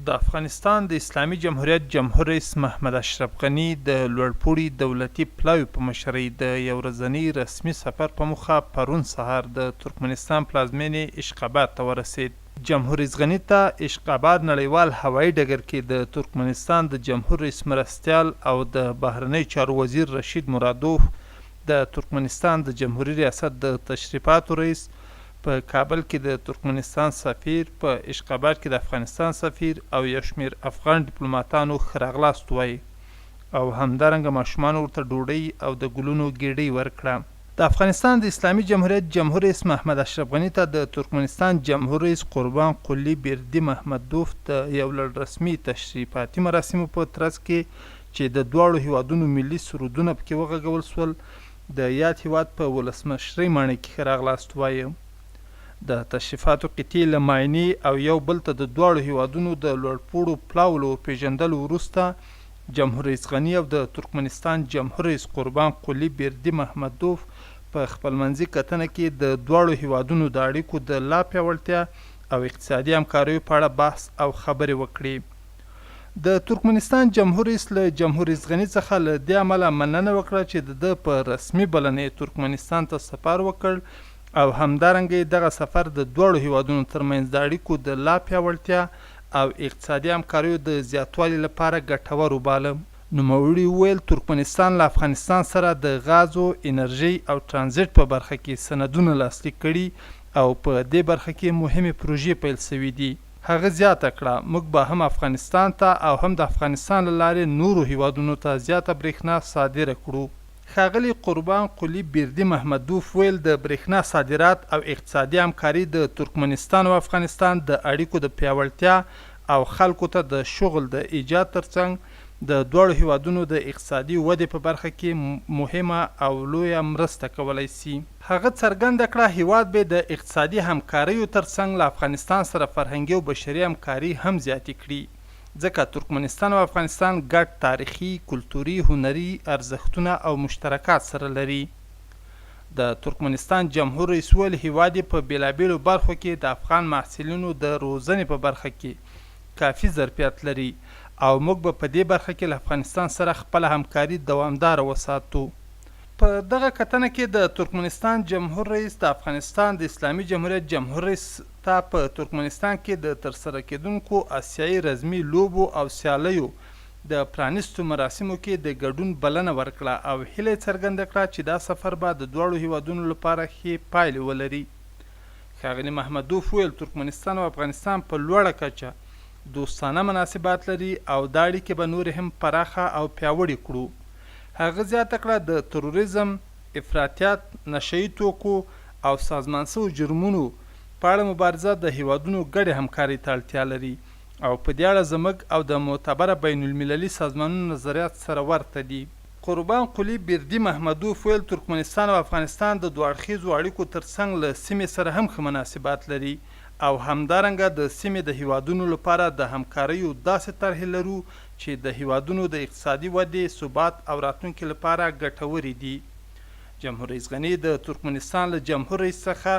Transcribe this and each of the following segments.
د افغانستان د اسلامي جمهوریت جمهور رئیس محمد اشرف غني د لوړپوړي دولتي پلاوي په مشرۍ د یو ورځني رسمي سفر په موخه پرون سهار د ترکمنستان پلازمینې اشقاباد ته ورسید. جمهور رئیس غني ته اشقاباد نړیوال هوایي ډګر کې د ترکمنستان د جمهور رئیس مرستیال او د بهرنیو چارو وزیر رشید مرادوف، د ترکمنستان د جمهوري ریاست د تشریفاتو رئیس، په کابل کې د ترکمنستان سفیر، په اشقاباد کې د افغانستان سفیر او یو شمېر افغان ډیپلوماتانو ښه راغلاست وایي او همدارنګه ماشومانو ورته ډوډۍ او د ګلونو ګېډۍ ورکړه. د افغانستان د اسلامي جمهوریت جمهور رئیس محمد اشرف غني ته د ترکمنستان جمهور رئیس قربان قلی بیردي محمدوف د یو لړ رسمي تشریفاتي مراسمو په ترڅ کې چې د دواړو هیوادونو ملي سرودونه پکې وغږول سول، د یاد هیواد په ولسمشرۍ ماڼۍ کې ښه راغلاست وایي. د تشریفاتو قطعې له معاینې او یو بل ته د دواړو هیوادونو د لوړپوړو پلاو له ورپېژندلو وروسته جمهور رئیس غني او د ترکمنستان جمهور رئیس قربان قلی بیردي محمدوف په خپلمنځي کتنه کې د دواړو هیوادونو د اړیکو د لا پیاوړتیا او اقتصادي همکاریو په اړه بحث او خبرې وکړي. د ترکمنستان جمهور رئیس له جمهور رئیس غني څخه له دې امله مننه وکړه چې د ده په رسمي بلنې ترکمنستان ته سفر وکړ او همدارنګه دغه سفر د دواړو هیوادونو ترمنځ د اړیکو د لا پیاوړتیا او اقتصادي همکاریو د زیاتوالي لپاره ګټور وباله. نوموړي وویل ترکمنستان له افغانستان سره د غازو، انرژۍ او ترانزیت په برخه کې سندونه لاسلیک کړي او په دې برخه کې مهمې پروژې پیل سوي دي. هغه زیاته کړه موږ به هم افغانستان ته او هم د افغانستان له لارې نورو هیوادونو ته زیاته برېښنا صادره کړو. ښاغلي قربان قلی بیردي محمدوف ویل د برېښنا صادرات او اقتصادي همکاري د ترکمنستان او افغانستان د اړیکو د پیاوړتیا او خلکو ته د شغل د ایجاد ترڅنګ د دواړو هیوادونو د اقتصادي ودې په برخه کې مهمه او لویه مرسته کولی سي. هغه څرګنده کړه هیواد به د اقتصادي همکاریو ترڅنګ له افغانستان سره فرهنګي او بشري همکاري هم زیاتې کړي، ځکه ترکمنستان او افغانستان ګډ تاریخي، کلتوري، هنري ارزښتونه او مشترکات سره لري. د ترکمنستان جمهور رئیس ویل هیواد په بېلابېلو برخو کې د افغان محصلینو د روزنې په برخه کې کافي ظرفیت لري او موږ به په دې برخه کې له افغانستان سره خپله همکاري دوامداره وساتو. په دغه کتنه کې د ترکمنستان جمهور رئیس د افغانستان د اسلامي جمهوریت جمهور رئیس ته په ترکمنستان کې د ترسره کېدونکو آسیایي رزمي لوبو او سیالیو د پرانیستو مراسمو کې د ګډون بلنه ورکړه او هیله یې څرګنده کړه چې دا سفر به د دواړو هیوادونو لپاره ښې پایلې ولري. ښاغلي محمدوف ویل ترکمنستان او افغانستان په لوړه کچه دوستانه مناسبات لري او دا اړیکې به نورې هم پراخه او پیاوړې کړو. هغه زیاته کړه د تروریزم، افراطیت، نشه یي توکو او سازمان شوو جرمونو په اړه مبارزه د هیوادونو ګډې همکارۍ ته اړتیا لري او په دې اړه زموږ او د معتبره بین المللي سازمانونو نظریات سره ورته دي. قربان قلی بیردي محمدوف ویل ترکمنستان او افغانستان د دوه اړخیزو اړیکو ترڅنګ له سیمې سره هم ښه مناسبات لري او همدارنګه د سیمې د هیوادونو لپاره د همکاریو داسې طرحې لرو چې د هیوادونو د اقتصادي ودې، ثبات او راتلونکي لپاره ګټورې دي. جمهور رئیس غني د ترکمنستان له جمهور رئیس څخه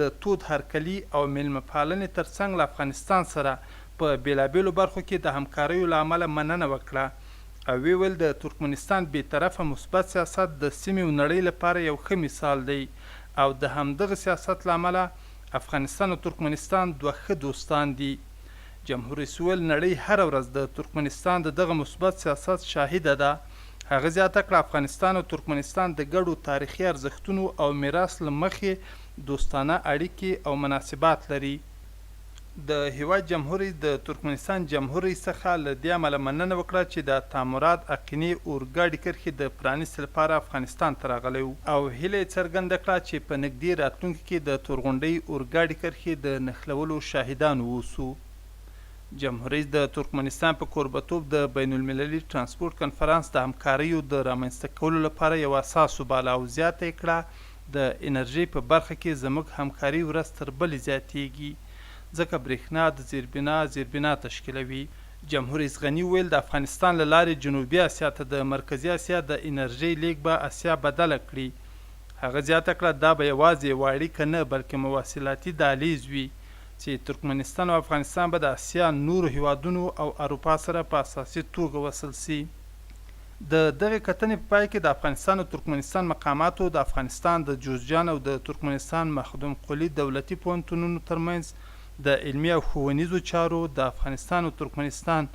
د تود هرکلي او میلمه پالنې ترڅنګ له افغانستان سره په بېلابېلو برخو کې د همکاریو له امله مننه وکړه او ویل د ترکمنستان بېطرفه مثبت سیاست د سیمې او نړۍ لپاره یو ښه مثال دی او د همدغه سیاست له امله افغانستان او ترکمنستان دوه ښه دوستان دي. جمهور رئیس ویل نړۍ هره ورځ د ترکمنستان د دغه مثبت سیاست شاهده ده. هغه زیاته کړه افغانستان او ترکمنستان د ګډو تاریخي ارزښتونو او میراث له مخې دوستانه اړیکې او مناسبات لري. د هیواد جمهور رئیس د ترکمنستان جمهور رئیس څخه له دې امله مننه وکړه چې د تعامرات اقینې اورګاډي کرښې د پرانیست لپاره افغانستان ته راغلی و او هیله یې څرګنده کړه چې په نږدې راتلونکي کې د تورغونډۍ اورګاډي کرښې د نښلولو شاهدان واوسو. جمهور رئیس د ترکمنستان په کوربتوب د بین المللي ترانسپورت کنفرانس د همکاریو د رامنځته کولو لپاره یو اساس وباله او زیاته یې کړه د انرژۍ په برخه کې زموږ همکاري ورځ تر بلې زیاتیږي ځکه برېښنا د زیربنا تشکیلوي. جمهور رئیس غني ویل د افغانستان له لارې جنوبي اسیا ته د مرکزي اسیا د انرژۍ لیږد به اسیا بدله کړي. هغه زیاته کړه دا به یوازې یوه اړیکه نه بلکې مواصلاتي دهلیز وي چې ترکمنستان او افغانستان به د اسیا نورو هیوادونو او اروپا سره په اساسي توګه وصل سي. د دغې کتنې په پای کې د افغانستان او ترکمنستان مقاماتو د افغانستان د جوزجان او د ترکمنستان مخدوم قلی دولتي پوهنتونونو ترمنځ د علمي او ښوونیزو چارو، د افغانستان او ترکمنستان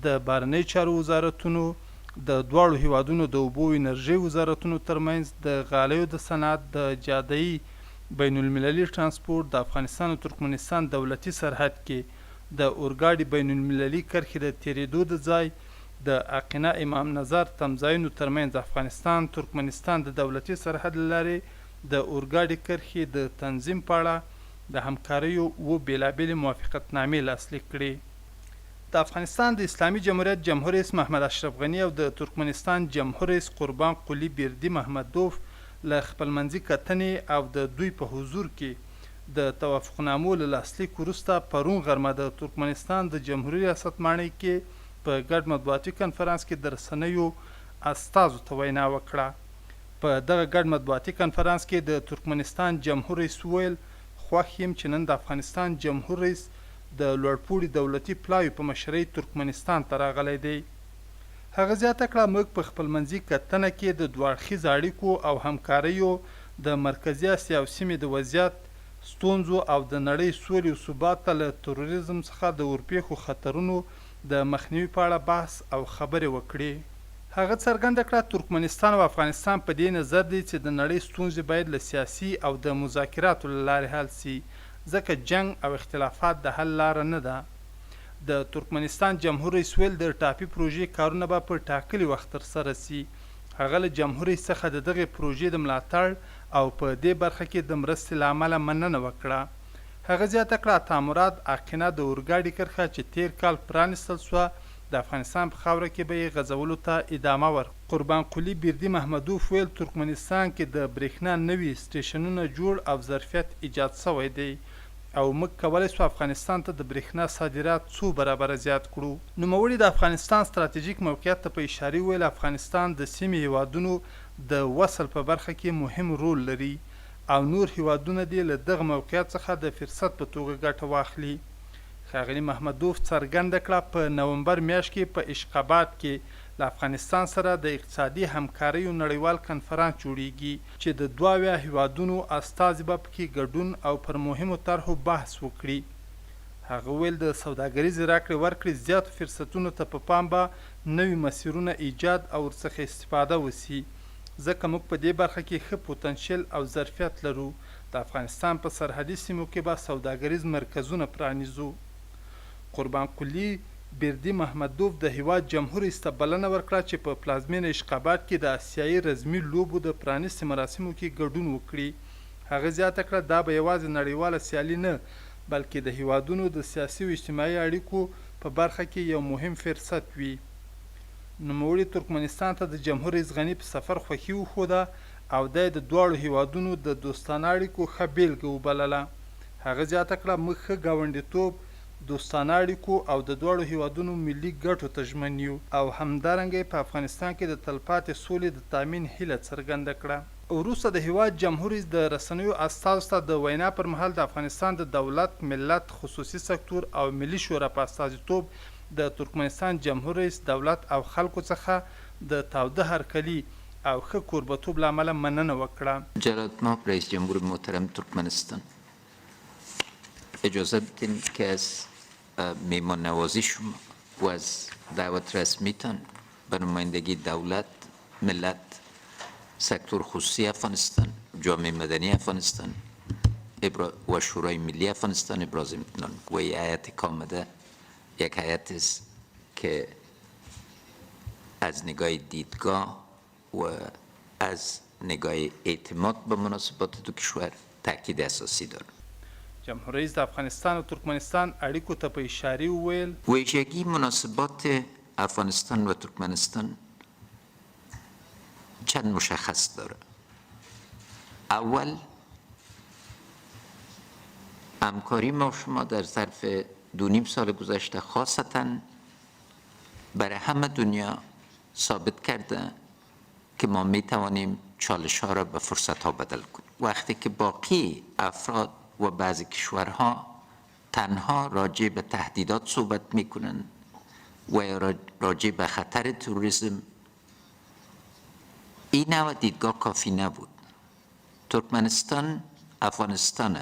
د بهرنۍ چارو وزارتونو، د دواړو هیوادونو د اوبو او انرژۍ وزارتونو ترمنځ د غالیو د صنعت، د جادهیي بین المللي ترانسپورت، د افغانستان او ترکمنستان دولتي سرحد کې د اورګاډي بین المللي کرښې د تیریدو د ځای، د اقینه امام نظر تمځایونو ترمنځ افغانستان ترکمنستان د دولتي سرحد له لارې د اورګاډي کرښې د تنظیم په اړه د همکاریو بېلابېلې موافقتنامې لاسلیک کړې. د افغانستان د اسلامي جمهوریت جمهور رئیس محمد اشرف غني او د ترکمنستان جمهور رئیس قربان قلی بیردي محمدوف له خپلمنځي کتنې او د دوی په حضور کې د توافقنامو له لاسلیک وروسته پرون غرمه د ترکمنستان د جمهوري ریاست ماڼۍ کې په ګډ مطبوعاتي کنفرانس کې د رسنیو استازو ته وینا وکړه. په دغه ګډ مطبوعاتي کنفرانس کې د ترکمنستان جمهور رئیس وویل خوښ یم چې نن د افغانستان جمهور رئیس د لوړپوړي دولتي پلاوي په مشرۍ ترکمنستان ته راغلی دی. هغه زیاته کړه موږ په خپلمنځي کتنه کې د دوه اړخیزو اړیکو او همکاریو د مرکزي اسیا او سیمې د وضعیت، ستونزو او د نړۍ سولې او ثبات ته له تروریزم څخه د ورپېښو خطرونو د مخنیوي په اړه بحث او خبرې وکړې. هغه څرګنده کړه ترکمنستان او افغانستان په دې نظر دی چې د نړۍ ستونزې باید له سیاسي او د مذاکراتو له لارې حل سي، ځکه جنگ او اختلافات د حل لاره نه ده. د ترکمنستان جمهور رئیس ویل د ټاپي پروژې کارونه به په ټاکلي وخت ترسره سي. هغه له جمهور رئیس څخه د دغې پروژې د ملاتړ او په دې برخه کې د مرستې له امله مننه وکړه. هغه زیاته کړه تامرات اقینه د اورګاډي کرښه چې تیر کال پرانیستل سوه د افغانستان په خاوره کې به یې غځولو ته ادامه ورکړي. قربان قلی بیردي محمدوف ویل ترکمنستان کې د برېښنا نوي سټیشنونه جوړ او ظرفیت ایجاد سوی دی او موږ کولی سو افغانستان ته د برېښنا صادرات څو برابره زیات کړو. نوموړي د افغانستان ستراتیژیک موقعیت ته په اشارې ویل افغانستان د سیمې هیوادونو د وصل په برخه کې مهم رول لري او نور هیوادونه دې له دغه موقعیت څخه د فرصت په توګه ګټه واخلي. ښاغلي محمدوف څرګنده کړه په نومبر میاشت کې په اشقاباد کې له افغانستان سره د اقتصادي همکاریو نړیوال کنفرانس جوړیږي چې د 22 هیوادونو استازي به پکې ګډون او پر مهمو طرحو بحث وکړي. هغه ویل د سوداګریزې راکړې ورکړې زیاتو فرصتونو ته په پام به نوي مسیرونه ایجاد او ورڅخه استفاده وسي، ځکه موږ په دې برخه کې ښه پوتنشل او ظرفیت لرو. د افغانستان په سرحدي سیمو کې به سوداګریز مرکزونه پرانیزو. قربان قلی بیردي محمدوف د هیواد جمهور رئیس ته بلنه ورکړه چې په پلازمینه اشقاباد کې د اسیایي رزمي لوبو د پرانیستې مراسمو کې ګډون وکړي. هغه زیاته کړه دا به یوازې نړیواله سیالي نه بلکې د هیوادونو د سیاسي او اجتماعي اړیکو په برخه کې یو مهم فرصت وي. نوموړي ترکمنستان ته د جمهور رئیس غني په سفر خوښي وښوده او دا یې د دواړو هیوادونو د دوستانه اړیکو ښه بیلګه وبلله. هغه زیاته کړه موږ ښه ګاونډیتوب، دوستانه اړیکو او د دواړو هیوادونو ملي ګټو ته ژمن یو او همدارنګه په افغانستان کې د تلپاتې سولې د تامین هیله څرګنده کړه. وروسته د هیواد جمهور رئیس د رسنیو استازو ته د وینا پر مهال د افغانستان د دولت، ملت، خصوصي سکتور او ملي شورا په استازیتوب د ترکمنستان جمهور رئیس دولت او خلکو څخه د تاوده هرکلي او ښه کوربتوب له امله مننه وکړه. جلالت مآب رئیس جمهور محترم ترکمنستان، اجازه بدین که از میهمان نوازی شما و از دعوت رسمیتان به نمایندگی دولت، ملت، سکتور خصوصی افغانستان، جامعه مدنی افغانستان و شورای ملی افغانستان ابراز امتنان و این هیئت که آمده یک هیئت است که از نگاه دیدگاه و از نگاه اعتماد به مناسبات دو کشور تاکید اساسی دارد. جمهور رئیس د افغانستان و ترکمنستان اړیکو ته په اشارې وویل ویژگی مناسبات افغانستان و ترکمنستان چند مشخص داره. اول، همکاری ما شما در ظرف 2.5 سال گذشته خاصتا برای همه دنیا ثابت کرده که ما می توانیم چالش ها را به فرصت ها بدل کنیم. وقتی که باقی افراد و بعضی کشورها تنها راجع به تهدیدات صحبت میکنن و راجع به خطر تروریسم. این نوع دیدگاه کافی نبود. ترکمنستان افغانستان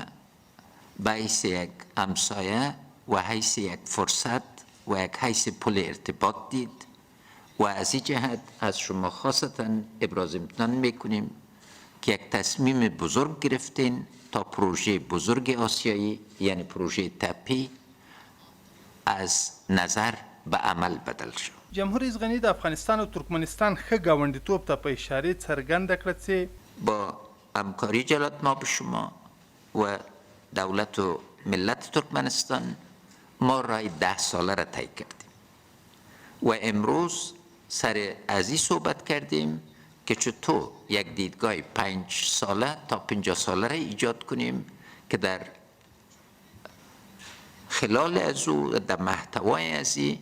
به حیث یک همسایه و حیث یک فرصت و یک حیث پل ارتباط دید و از این جهت از شما خاصتا ابراز امتنان میکنیم که یک تصمیم بزرگ گرفتین تا پروژه بزرگ آسیایی یعنی پروژه تپی از نظر به عمل بدل شد. جمهوری غنی د افغانستان او ترکمنستان ښه ګاونډیتوب ته په اشارې څرګنده کړه چې با همکاری جلات ما به شما و دولت و ملت ترکمنستان ما رای 10 ساله را طی کردیم و امروز سر از این صحبت کردیم که چطور یک دیدگاه 5 ساله تا 50 ساله را ایجاد کنیم که در خلال از او در محتوای از این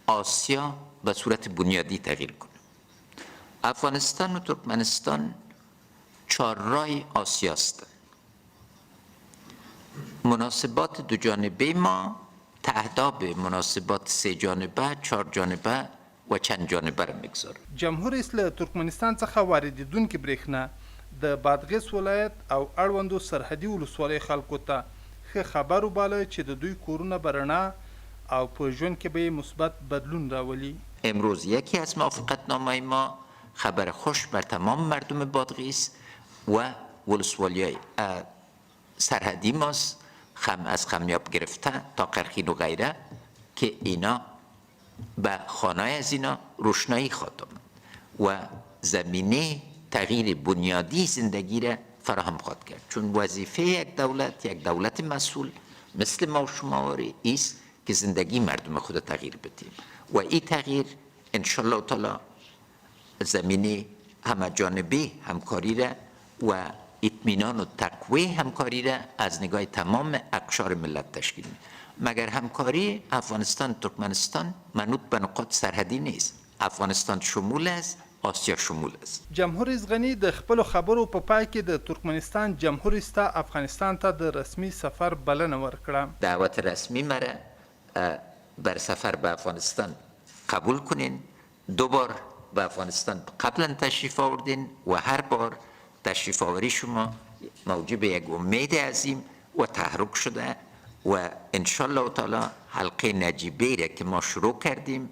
آسیا به صورت بنیادی تغییر کنیم. افغانستان و ترکمنستان چهارراه آسیا است. مناسبات دو جانبه ما تهداب مناسبات 3 جانبه، 4 جانبه و چند جانبه را میگذاره. جمهور اسلام ترکمنستان څخه واردېدونکې برېښنا د بادغیس ولایت او اړوندو سرحدي ولسوالیو خلکو ته ښه خبر وباله چې د دوی کورونه به رڼا او په ژوند کې به مثبت بدلون راولي. امروز یکی از موافقتنامه ما خبر خوش بر تمام مردم بادغیس و ولسوالیای سرحدی ماست، از خمیاب گرفته تا قرخین و غیره که اینا به خانه از اینا روشنایی خواهد آمد و زمینه تغییر بنیادی زندگی را فراهم خواهد کرد. چون وظیفه یک دولت مسئول مثل ما و شما است که زندگی مردم خود تغییر بدیم و این تغییر انشالله تعالی زمینه همه جانبه همکاری را و اطمینان و تقویه همکاری را از نگاه تمام اقشار ملت تشکیل میده. مگر همکاری افغانستان ترکمنستان منوط به نقاط سرحدی نیست. افغانستان شمول است، آسیا شمول است. جمهور غنی د خپل خبرو په پای کې د ترکمنستان جمهور ته افغانستان ته د رسمي سفر بلنه ورکړه. دعوت رسمی مرا بر سفر به افغانستان قبول کنین. 2 بار به افغانستان قبلا تشریف آوردین و هر بار تشریف آوری شما موجب یک امید عظیم و تحرک شده و انشالله تعالی حلقه نجیبه را که ما شروع کردیم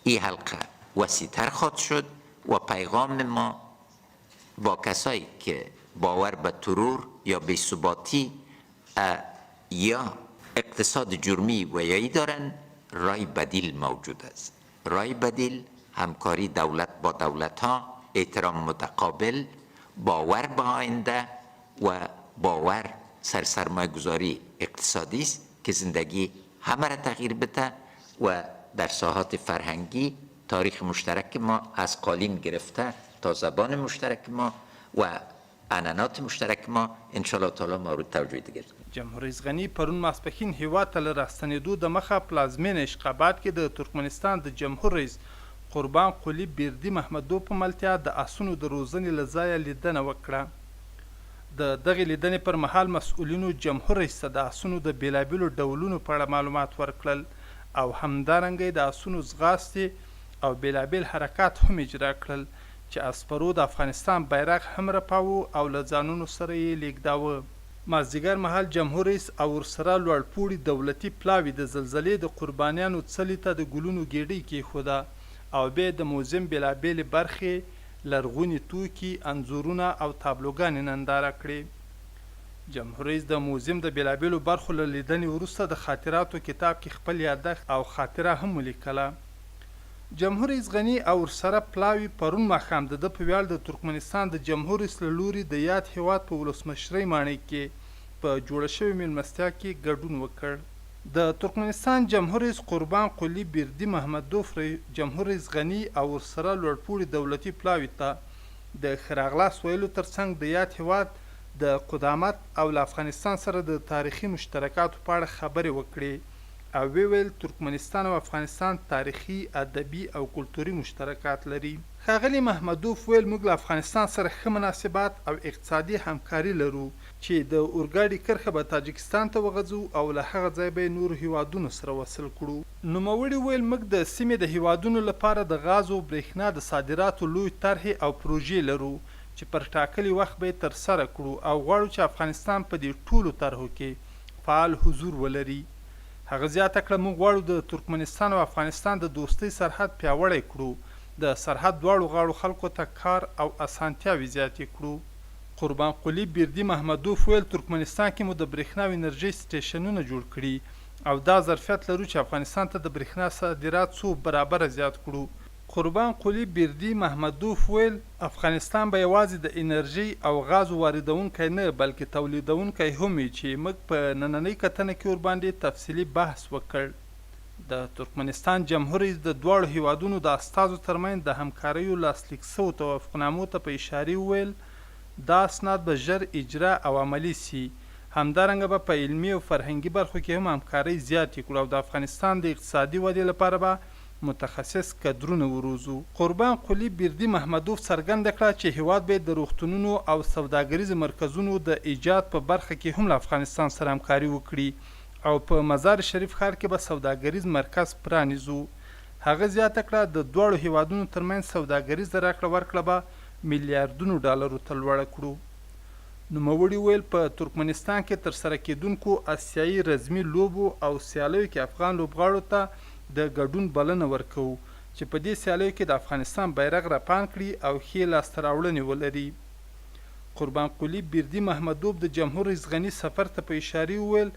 این حلقه وسیع‌تر خواهد شد و پیغام ما با کسایی که باور به ترور یا بی‌ثباتی یا اقتصاد جرمی و یایی دارن رای بدیل موجود است. رای بدیل همکاری دولت با دولت ها، احترام متقابل، باور به آینده و باور سرمایه گذاری اقتصادی است که زندگی همه را تغییر بده و در ساحات فرهنگی تاریخ مشترک ما از قالین گرفته تا زبان مشترک ما و عنعنات مشترک ما انشاءالله تعالی مورد توجه دیگر. جمهور غنی پرون ماسپښین هیواد ته له راستنېدو د مخه پلازمین اشقابات کې د ترکمنستان د جمهور رئیس قربان قلی بیردي محمدو په ملتیا د اسونو د روزنې له ځایه لیدنه وکړه. د دغې لیدنې پر مهال مسؤلینو جمهور رئیس ته د اسونو د بېلابېلو ډولونو په اړه معلومات ورکړل او همدارنګه د اسونو ځغاستې او بېلابېل حرکات هم اجرا کړل چې اسپرو د افغانستان بیرغ هم رپاوه او له ځانونو سره یې لیږداوه. مازدیګر مهال جمهور رئیس او ورسره لوړپوړي دولتي پلاوي د زلزلې د قربانیانو څلي ته د ګلونو ګېډۍ کېښوده او بیا د موزیم بېلابېلې برخې لرغوني توکي، انځورونه او تابلوګانې ننداره کړې. جمهور رئیس د موزیم د بېلابېلو برخو له لیدنې وروسته د خاطراتو کتاب کې خپل یادښت او خاطره هم ولیکله. جمهور رئیس غني او ورسره پلاوي پرون ماښام د ده په ویاړ د ترکمنستان د جمهور رئیس له لوري د یاد هیواد په ولسمشرۍ ماڼۍ کې په جوړه شوې مېلمستیا کې ګډون وکړ. د ترکمنستان جمهور رئیس قربان قلی بیردي محمدوف جمهور رئیس غني او ورسره لوړپوړي دولتي پلاوي ته د ښه راغلاست ویلو ترڅنګ د یاد هیواد د قدامت او له افغانستان سره د تاریخي مشترکاتو په اړه خبرې وکړې او ویل ترکمنستان او افغانستان تاریخي، ادبي او کلتوري مشترکات لري. ښاغلي محمدوف ویل موږ له افغانستان سره ښه مناسبات او اقتصادي همکاري لرو چې د اورګاډي کرښه به تاجکستان ته وغځو او له هغه ځای به یې نورو هیوادونو سره وصل کړو. نوموړي ویل موږ د سیمې د هیوادونو لپاره د غاز او برېښنا د صادراتو لوی طرحې او پروژې لرو چې پر ټاکلي وخت به یې ترسره کړو او غواړو چې افغانستان په دې ټولو طرحو کې فعال حضور ولري. هغه زیاته کړه موږ غواړو د ترکمنستان او افغانستان د دوستۍ سرحد پیاوړی کړو، د سرحد دواړو غاړو خلکو ته کار او اسانتیاوې زیاتې کړو. قربان قلی بیردي محمدوف ویل ترکمنستان کې مو د برېښنا او انرژۍ سټیشنونه جوړ کړي او دا ظرفیت لرو چې افغانستان ته د برېښنا صادرات څو برابره زیات کړو. قربان قلی بیردي محمدوف ویل افغانستان به یوازې د انرژۍ او غاز واردونکی نه بلکې تولیدونکی هم وي چې موږ په نننۍ کتنه کې ورباندې تفصیلي بحث وکړ. د ترکمنستان جمهور رئیس د دواړو هیوادونو د استازو ترمنځ د همکاریو لاسلیک سوو توافقنامو ته په اشارې وویل دا اسناد به ژر اجرا او عملي سي. همدارنګه به په علمي او فرهنګي برخو کې هم همکارۍ زیاتې کړو او د افغانستان د اقتصادي ودې لپاره به متخصص کدرونه وروزو. قربان قلی بیردي محمدوف څرګنده کړه چې هیواد به د روغتونونو او سوداګریزو مرکزونو د ایجاد په برخه کې هم له افغانستان سره همکاري وکړي او په مزار شریف ښار کې به سوداګریز مرکز پرانیزو. هغه زیاته کړه د دواړو هیوادونو ترمنځ سوداګریزه راکړه ورکړه به میلیارډونو ډالرو ته لوړه کړو. نوموړي ویل په ترکمنستان کې ترسره کیدونکو آسیایي رزمي لوبو او سیالیو کې افغان لوبغاړو ته د ګډون بلنه ورکوو چې په دې سیالیو کې د افغانستان بیرغ راپان کړي او ښې لاسته راوړنې ولري. قربان قلی بیردي محمدوف د جمهور رئیس غني سفر ته په اشارې وویل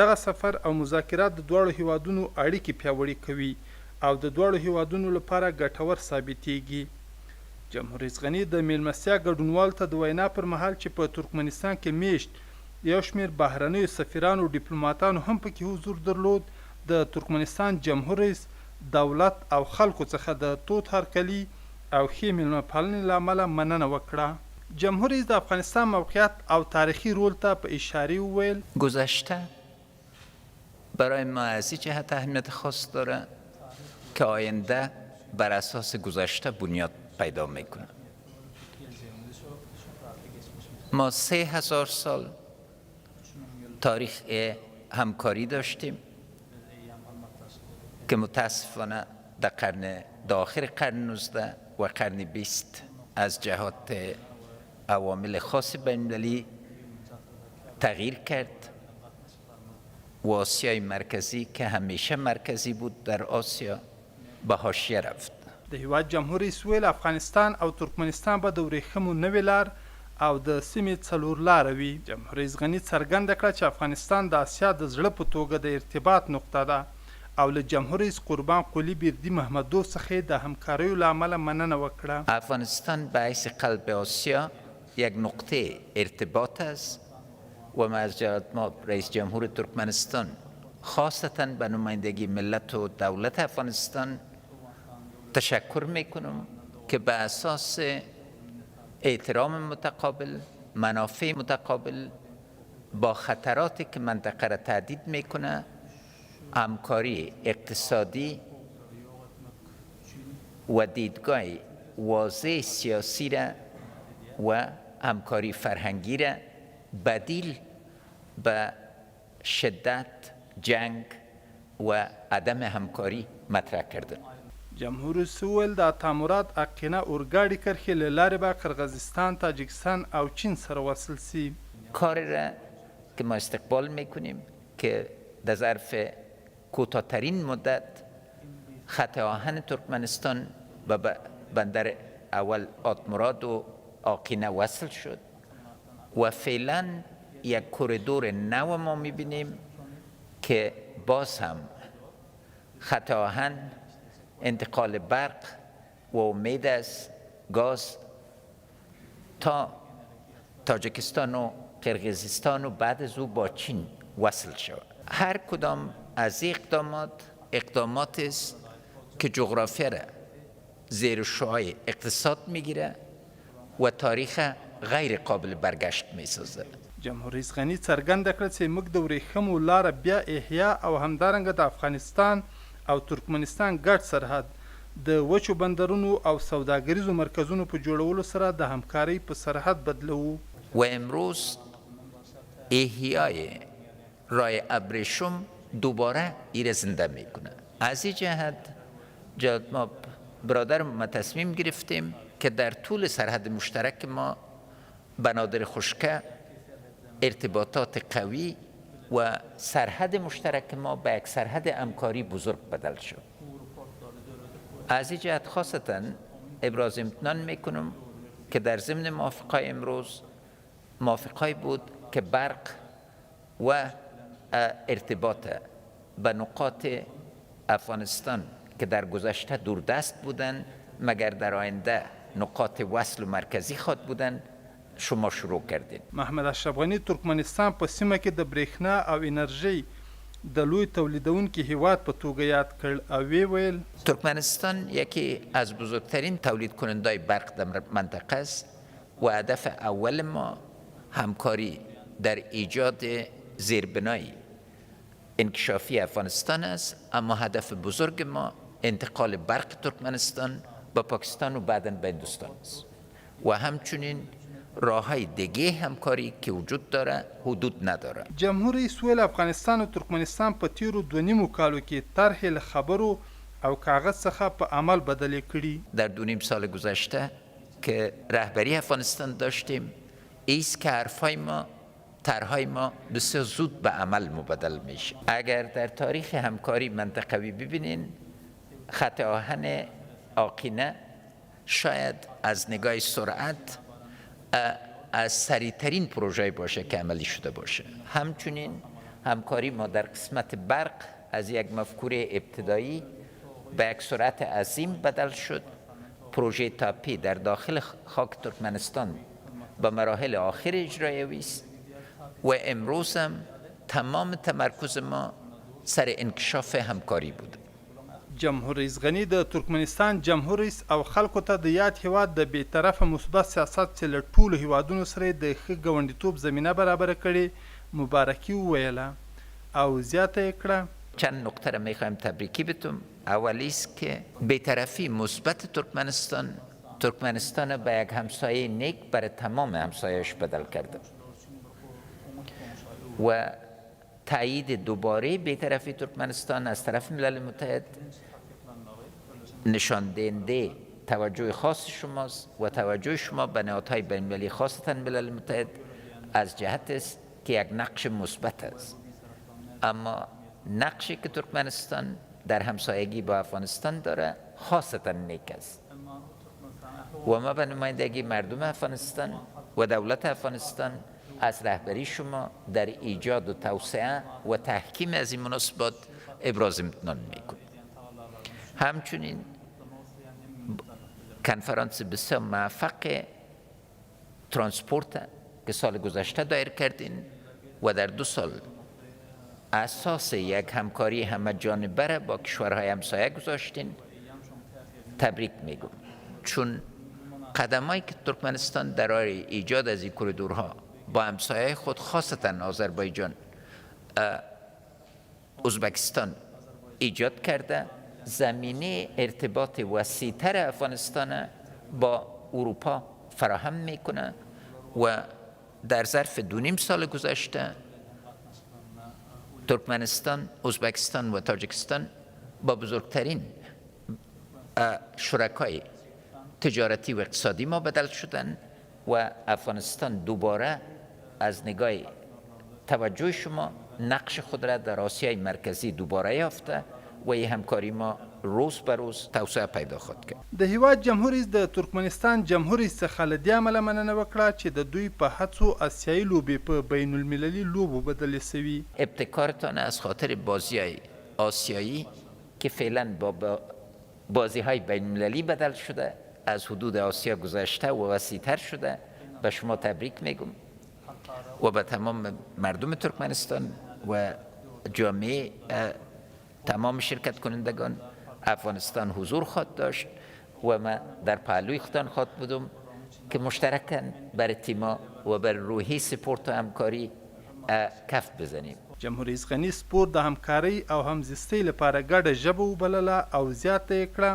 دغه سفر او مذاکرات د دواړو هیوادونو اړیکې پیاوړې کوي او د دواړو هیوادونو لپاره ګټور ثابتېږي. جمهور رئیس غني د میلمستیا ګډونوالو ته د وینا پر مهال چې په ترکمنستان کې میشت یو شمېر بهرنیو سفیرانو او ډیپلوماتانو هم پکې حضور درلود، د ترکمنستان جمهور رئیس دولت او خلکو څخه د تود هرکلي او ښې میلمه پالنې له امله مننه وکړه. جمهور رئیس د افغانستان موقعیت او تاریخی رول ته په اشاره وویل گذشته برای ما از این جهت اهمیت خاص داره که آینده بر اساس گذشته بنیاد پیدا میکنه. ما 3000 سال تاریخ همکاری داشتیم که متاسفانه در آخر قرن 19 و قرن 20 از جهات عوامل خاص بین‌المللی تغییر کرد و آسیای مرکزی که همیشه مرکزی بود در آسیا به حاشیه رفت. د هیواد جمهور رئیس ویل افغانستان او ترکمنستان به د ورېښمو نوې لار او د سیمې څلور لاره وي. جمهور رئیس غني څرګنده کړه چې افغانستان د اسیا د زړه په توګه د ارتباط نقطه ده او له جمهور رئیس قربان قلی بیردي محمدوف څخه د همکاریو له امله مننه وکړه. افغانستان به حیث قلب آسیا یک نقطه ارتباط است و ما از جهت ما رئیس جمهور ترکمنستان خاصتا به نمایندگی ملت و دولت افغانستان تشکر میکنم که به اساس احترام متقابل، منافع متقابل با خطراتی که منطقه را تهدید میکنه همکاری اقتصادی و دیدگاه واضح سیاسی را و همکاری فرهنگی را بدیل به شدت جنگ و عدم همکاری مطرح کردن. جمهور رئیس ویل د تعامرات اقینه اورګاډي کرښې له لارې به قرغیزستان، تاجکستان او چین سره وصل سي. کاری را که ما استقبال میکنیم که در ظرف کوتاه‌ترین مدت خط آهن ترکمنستان به بندر اول آتمراد و آقینه وصل شد و فعلا یک کوریدور نو ما میبینیم که باز هم خط آهن، انتقال برق و امید از گاز تا تاجیکستان و قرقیزستان و بعد از او با چین وصل شود. هر کدام از اقدامات است که جغرافیا را زیر شعاع اقتصاد میگیره و تاریخ غیر قابل برگشت میسازه. جمهور رئیس غني څرګنده کړه چې موږ د ورېښمو لاره بیا احیا او همدارنګه د افغانستان او ترکمنستان ګډ سرحد د وچو بندرونو او سوداګریزو مرکزونو په جوړولو سره د همکارۍ په سرحد بدلوو. و امروز احیای راه ابریشم دوباره ایره زنده میکنه. از این جهت جهت ما برادر ما تصمیم گرفتیم که در طول سرحد مشترک ما بنادر خشکه ارتباطات قوی و سرحد مشترک ما به یک سرحد همکاری بزرگ بدل شد. از این جهت خاصتا ابراز امتنان میکنم که در ضمن موافقه امروز موافقه بود که برق و ارتباط به نقاط افغانستان که در گذشته دوردست بودند مگر در آینده نقاط وصل و مرکزی خود بودند شما شروع کردین. محمد اشرف غني ترکمنستان په سیمه کې د برېښنا او انرژۍ د لوی تولیدونکي هیواد په توګه یاد کړ او وی ویل ترکمنستان یکی از بزرگترین تولید کنندای برق در منطقه است و هدف اول ما همکاری در ایجاد زیربنای انکشافی افغانستان است، اما هدف بزرگ ما انتقال برق ترکمنستان به پاکستان و بعداً به هندوستان است و همچنین راههای دیگه همکاری که وجود داره حدود نداره. جمهور رئیس ویل افغانستان او ترکمنستان په تیرو 2.5 کالو کې طرحې له خبرو او کاغذ څخه په عمل بدلې کړي. در 2.5 سال گذشته که رهبری افغانستان داشتیم ایست که حرفای ما طرحهای ما بسیار زود به عمل مبدل میشه. اگر در تاریخ همکاری منطقوی ببینین خط آهن آقینه شاید از نگاه سرعت از سریعترین پروژه باشه که عملی شده باشه. همچنین همکاری ما در قسمت برق از یک مفکوره ابتدایی به یک سرعت عظیم بدل شد. پروژه تاپی در داخل خاک ترکمنستان به مراحل آخر اجرایی است و امروز هم تمام تمرکز ما سر انکشاف همکاری بود. جمهور رئیس غني د ترکمنستان جمهور رئیس او خلکو ته د یاد هیواد د بیطرفه مثبت سیاست چې له ټولو هیوادونو سره د ښه ګاونډیتوب زمینه برابره کړې مبارکي وویله او زیاته یې کړه چند نکته را میخوایم تبریکی بتم. اولی است که بیطرفی مثبت ترکمنستان به یک همسایه نیک برای تمام همسایه‌اش بدل کرده و تایید دوباره بیطرفی ترکمنستان از طرف ملل متحد نشان دهنده توجه خاص شماست و توجه شما به نهادهای بین‌المللی خاصتا ملل متحد از جهت است که یک نقش مثبت است. اما نقشی که ترکمنستان در همسایگی با افغانستان داره خاصتا نیک است و ما به نمایندگی مردم افغانستان و دولت افغانستان از رهبری شما در ایجاد و توسعه و تحکیم از این مناسبات ابراز امتنان میکنیم. همچنین کنفرانس بسیار موفق ترانسپورت که سال گذشته دایر کردین و در 2 سال اساس یک همکاری همه جانبه را با کشورهای همسایه گذاشتین تبریک میگم، چون قدمایی که ترکمنستان در راه ایجاد از این کریدورها با همسایه خود خاصتا آذربایجان ازبکستان ایجاد کرده زمینه ارتباط وسیع‌تر افغانستان با اروپا فراهم میکنه و در ظرف 2.5 سال گذشته ترکمنستان، ازبکستان و تاجیکستان با بزرگترین شرکای تجارتی و اقتصادی ما بدل شدن و افغانستان دوباره از نگاه توجه شما نقش خود را در آسیای مرکزی دوباره یافته و این همکاری ما روز به روز توسعه پیدا خواهد کرد. د هیواد جمهور رئیس د ترکمنستان جمهور رئیس څخه له دې امله مننه وکړه چې د دوی په هڅو آسیایي لوبې په بین المللي لوبو بدلې سوي. ابتکارتان از خاطر بازی‌های آسیایی که فعلا با بازی‌های بین المللی بدل شده از حدود آسیا گذشته و وسیع‌تر شده به شما تبریک میگم و به تمام مردم ترکمنستان و جامعه تمام شرکت کنندگان افغانستان حضور خواهد داشت و من در پهلوی خودتان خواهد بودم که مشترکاً برای تیما و بر روحی سپورت و همکاری کف بزنیم. جمهور رئیس غني سپورت د همکارۍ او همزیستۍ لپاره ګډه ژبه وبلله او زیاته یې کړه.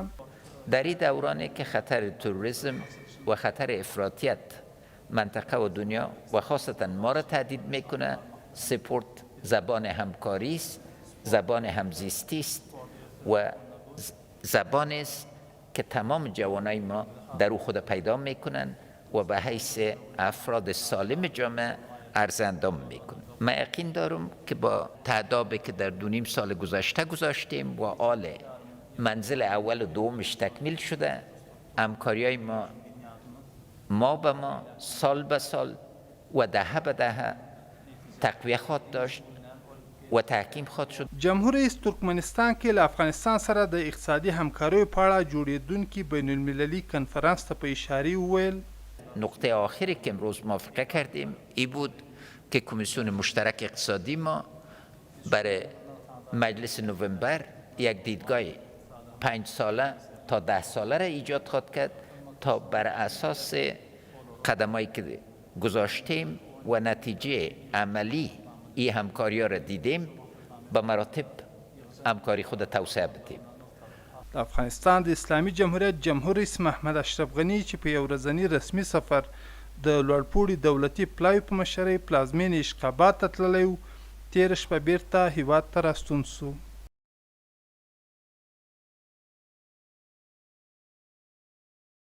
در این دورانی که خطر تروریسم و خطر افراطیت منطقه و دنیا و خاصتا ما را تهدید میکنه، سپورت زبان همکاری است، زبان همزیستی است و زبانی است که تمام جوانای ما در او خود پیدا میکنن و به حیث افراد سالم جامعه ارزندام میکنن. من یقین دارم که با تعدابی که در 2.5 سال گذشته گذاشتیم و آل منزل اول و دومش تکمیل شده، همکاریای ما به ما سال به سال و دهه به دهه تقویه خواهد داشت و تحکیم خواهد شد. جمهور رئیس ترکمنستان کې له افغانستان سره د اقتصادي همکاریو په اړه جوړېدونکي بین المللي کنفرانس ته په اشارې وویل. نقطه آخری که امروز موافقه کردیم ای بود که کمیسیون مشترک اقتصادی ما برای مجلس نوامبر یک دیدگاه 5 ساله تا 10 ساله را ایجاد خواهد کرد تا بر اساس قدمایی که گذاشتیم و نتیجه عملی این همکاری ها را دیدیم به مراتب همکاری خود توسعه بدیم. د افغانستان د اسلامي جمهوریت جمهور رئیس محمد اشرف غني چې په یو ورځني رسمي سفر د لوړپوړي دولتي پلاوي په مشرۍ پلازمینې اشخاباد ته تللی و، تېره شپه بیرته هیواد ته راستون سو.